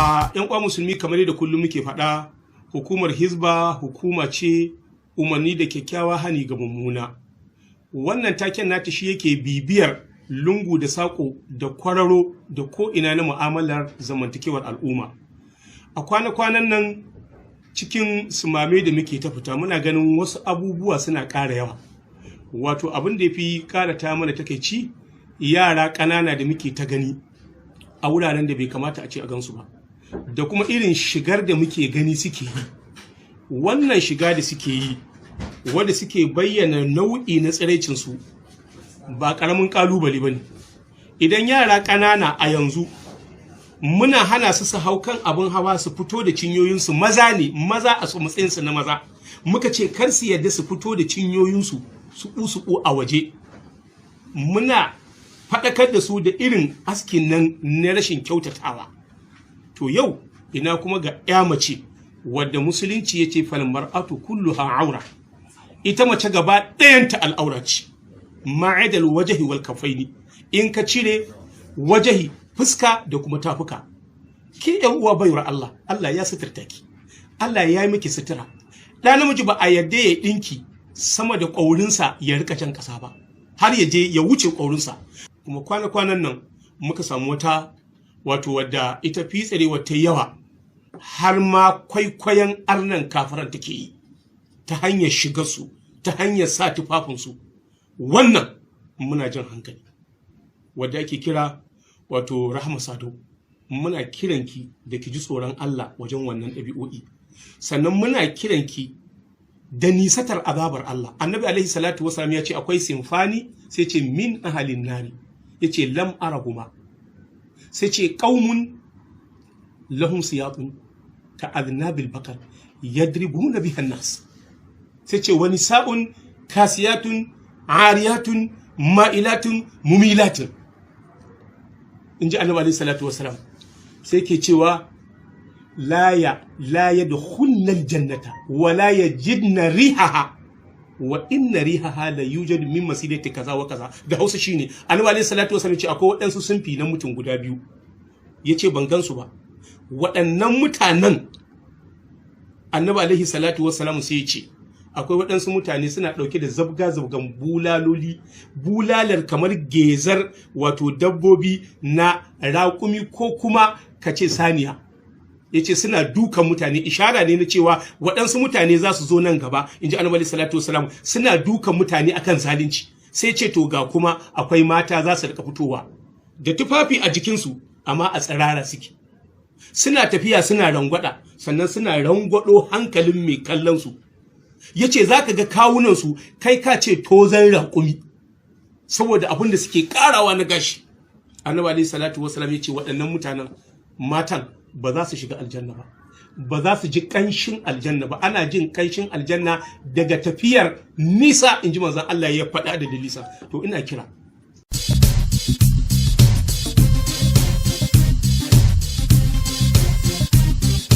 A ‘yan uwa musulmi kamar yadda kullum muke faɗa, hukumar Hizba hukuma ce umarni da kyakkyawa hani ga mummuna. Wannan taken nata shi yake bibiyar lungu da saƙo da kwararo da ko'ina na mu'amalar zamantakewar al'umma. A kwana-kwanan nan cikin sumame da muke ta fita muna ganin wasu abubuwa suna ƙara yawa. Wato abin da ya fi ƙara ta mana takaici, yara ƙanana da muke ta gani a wuraren da bai kamata a ce a gansu ba, da kuma irin shigar da muke gani suke yi. Wannan shiga da suke yi wanda suke bayyana nau'i na tsiraicinsu ba ƙaramin ƙalubale ba ne. Idan yara ƙanana a yanzu muna hana su hau kan abin hawa su fito da cinyoyinsu, maza ne, maza a matsayinsu na maza, muka ce kar su yadda su fito da cinyoyinsu su a waje. Muna faɗakar da su da irin askin nan na rashin kyautatawa. To yau ina kuma ga ya mace wadda musulunci ya ce falmar'atu kulluha aura, ita mace gaba ɗayanta al'aura ce, ma'adal wajahi wal kafaini, in ka cire wajahi fuska da kuma tafuka. Ki yan uwa baiwar Allah, Allah ya suturta ki, Allah ya yi miki sutura. Ɗa namiji ba a yadda ya ɗinki sama da ƙaurinsa ya rika jan ƙasa ba, har ya je ya wuce ƙaurinsa. Kuma kwana-kwanan nan muka samu wata wadda ita fitsare wata yawa, har ma kwaikwayon arnan kafiran take yi ta hanyar shigarsu, ta hanyar sa tufafinsu. Wannan muna jin hankali. Wadda ake kira Rahama Sadau, muna kiranki da ki ji tsoron Allah wajen wannan ɗabi'o'i. Sannan muna kiranki da nisatar azabar Allah. Annabi alaihi salatu wasallam ya ce akwai sinfani, sai ce min ahalin nari, ya ce lam arahuma, sai ce qaumun lahum siyatun ka adnabil bakar yadribuna biha nas, sai ce wani sa'un kasiyatun ariyatun ma'ilatun mumilatun. In ji annabi alaihi salatu wasalam, sai ke cewa la yadkhulna aljannata wa la yajidna rihaha wa inna rihaha la yujadu min masidati kaza wa kaza. Da Hausa shine annabi alaihi salatu wasalam ce akwai waɗansu sunfi na mutum guda biyu, yace ban gansu ba. Waɗannan mutanen annabi alaihi salatu wasalam sai ya ce akwai waɗansu mutane suna ɗauke da zabga-zabgan bulaloli, bulalar kamar gezar dabbobi na raƙumi ko kuma kace saniya. Ya ce suna dukan mutane, ishara ne na cewa waɗansu mutane za su zo nan gaba, in ji annabi salatu wasalam, suna dukan mutane akan zalunci. Sai ce to ga kuma akwai mata za su rika fitowa da tufafi a jikinsu amma a tsirara suke, suna tafiya suna rangwada, sannan suna rangwado hankalin mai kallon su. Ya ce za ka ga kawunansu kai ka ce tozan raƙumi saboda abin da suke ƙarawa na gashi. Annabi alaihi salatu wasalam ya ce waɗannan mutanen matan ba za su shiga aljanna ba, ba za su ji ƙanshin aljanna ba. Ana jin ƙanshin aljanna daga tafiyar nisa, in ji manzon Allah ya faɗa da dalisa. To ina kira